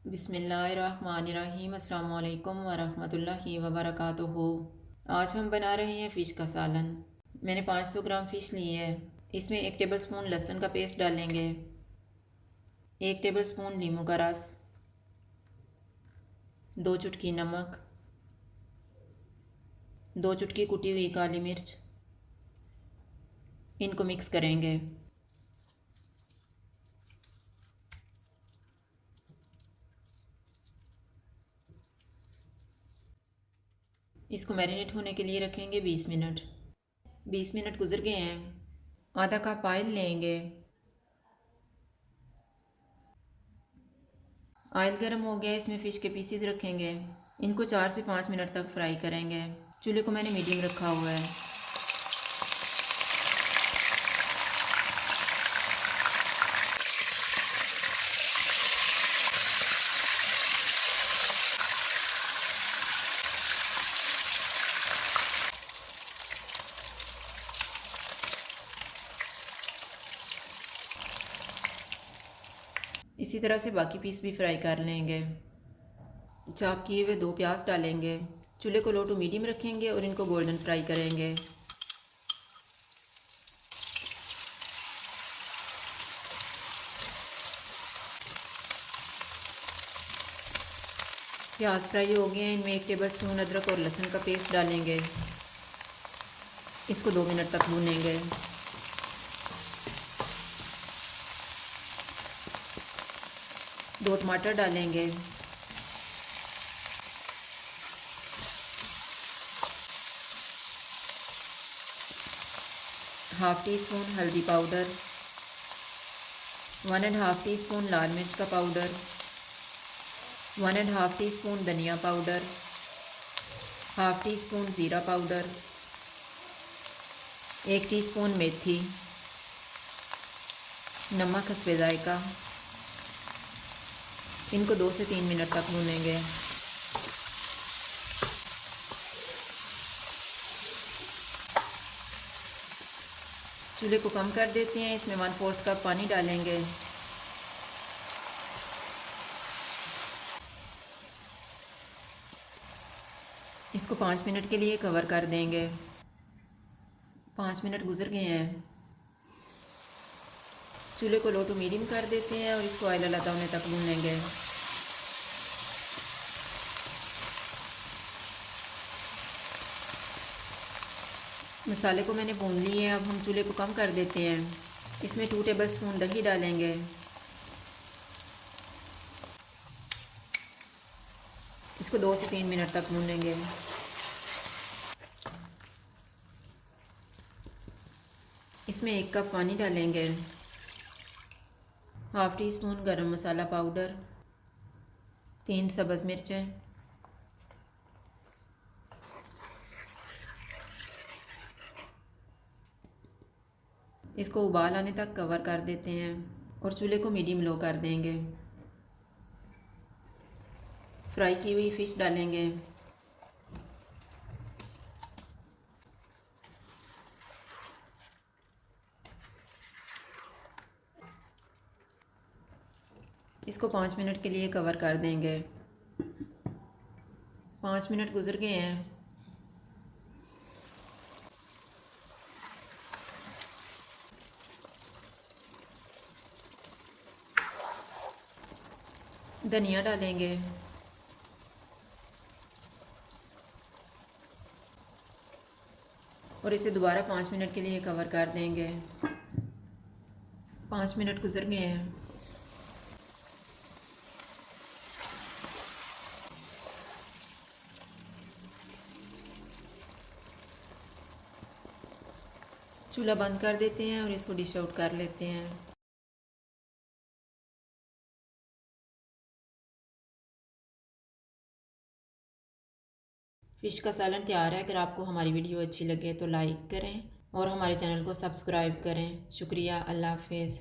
बिस्मिल्लाहिर्रहमानिर्रहीम। अस्सलाम वालेकुम वरहमतुल्लाहि वबरकातुहू। आज हम बना रहे हैं फ़िश का सालन। मैंने 500 ग्राम फ़िश ली है। इसमें 1 टेबलस्पून लहसुन का पेस्ट डालेंगे, 1 टेबलस्पून नींबू का रस, 2 चुटकी नमक, 2 चुटकी कुटी हुई काली मिर्च। इनको मिक्स करेंगे। इसको मैरिनेट होने के लिए रखेंगे 20 मिनट। 20 मिनट गुजर गए हैं। आधा कप ऑयल लेंगे। ऑयल गर्म हो गया, इसमें फ़िश के पीसीज रखेंगे। इनको 4 से 5 मिनट तक फ्राई करेंगे। चूल्हे को मैंने मीडियम रखा हुआ है। इसी तरह से बाकी पीस भी फ्राई कर लेंगे। चॉप किए हुए 2 प्याज डालेंगे। चूल्हे को लो टू मीडियम रखेंगे और इनको गोल्डन फ्राई करेंगे। प्याज फ्राई हो गए हैं। इनमें 1 टेबलस्पून अदरक और लहसुन का पेस्ट डालेंगे। इसको 2 मिनट तक भूनेंगे। दो टमाटर डालेंगे। हाफ़ टी स्पून हल्दी पाउडर, 1.5 टीस्पून लाल मिर्च का पाउडर, 1.5 टीस्पून धनिया पाउडर, हाफ़ टी स्पून ज़ीरा पाउडर, 1 टीस्पून मेथी, नमक हस्बे जायका। इनको 2 से 3 मिनट तक भूनेंगे। चूल्हे को कम कर देते हैं। इसमें 1/4 कप पानी डालेंगे। इसको 5 मिनट के लिए कवर कर देंगे। 5 मिनट गुजर गए हैं। चूल्हे को लो टू मीडियम कर देते हैं और इसको ऑयल अलग होने तक भूनेंगे। मसाले को मैंने भून लिए हैं। अब हम चूल्हे को कम कर देते हैं। इसमें 2 टेबलस्पून दही डालेंगे। इसको 2 से 3 मिनट तक भूनेंगे। इसमें 1 कप पानी डालेंगे। हाफ़ टी स्पून गरम मसाला पाउडर, 3 सब्ज़ मिर्चें, इसको उबाल आने तक कवर कर देते हैं और चूल्हे को मीडियम लो कर देंगे। फ्राई की हुई फ़िश डालेंगे। इसको 5 मिनट के लिए कवर कर देंगे। 5 मिनट गुजर गए हैं। धनिया डालेंगे। और इसे दोबारा 5 मिनट के लिए कवर कर देंगे। 5 मिनट गुजर गए हैं। चूल्हा बंद कर देते हैं और इसको डिश आउट कर लेते हैं। फ़िश का सालन तैयार है। अगर आपको हमारी वीडियो अच्छी लगे तो लाइक करें और हमारे चैनल को सब्सक्राइब करें। शुक्रिया। अल्लाह हाफ़िज़।